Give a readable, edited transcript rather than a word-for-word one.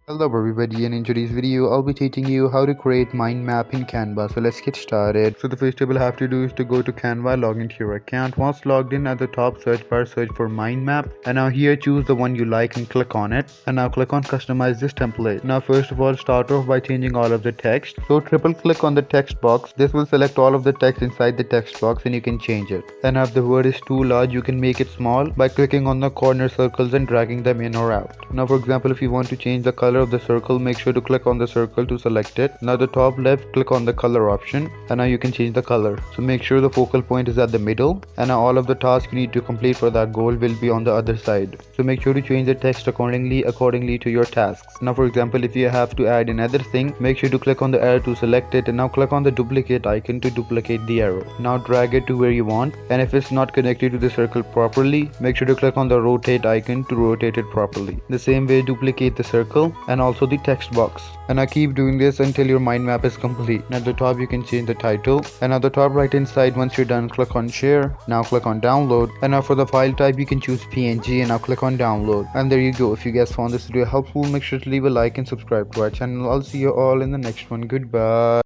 Hello everybody, and in today's video I'll be teaching you how to create mind map in Canva. So let's get started. So the first step you'll have to do is to go to Canva, log into your account. Once logged in, at the top search bar, search for mind map, and now here choose the one you like and click on it, and now click on customize this template. Now first of all, start off by changing all of the text. So triple click on the text box. This will select all of the text inside the text box and you can change it. And if the word is too large, you can make it small by clicking on the corner circles and dragging them in or out. Now for example, if you want to change the color of the circle, make sure to click on the circle to select it. Now the top left, click on the color option, and now you can change the color. So make sure the focal point is at the middle, and now all of the tasks you need to complete for that goal will be on the other side. So make sure to change the text accordingly to your tasks. Now for example, if you have to add another thing, make sure to click on the arrow to select it, and now click on the duplicate icon to duplicate the arrow. Now drag it to where you want, and if it's not connected to the circle properly, make sure to click on the rotate icon to rotate it properly. The same way, duplicate the circle and also the text box, and I keep doing this until your mind map is complete. And at the top you can change the title, and at the top right hand side, once you're done, click on share. Now click on download, and now for the file type you can choose PNG, and now click on download. And there you go. If you guys found this video helpful, make sure to leave a like and subscribe to our channel. I'll see you all in the next one. Goodbye.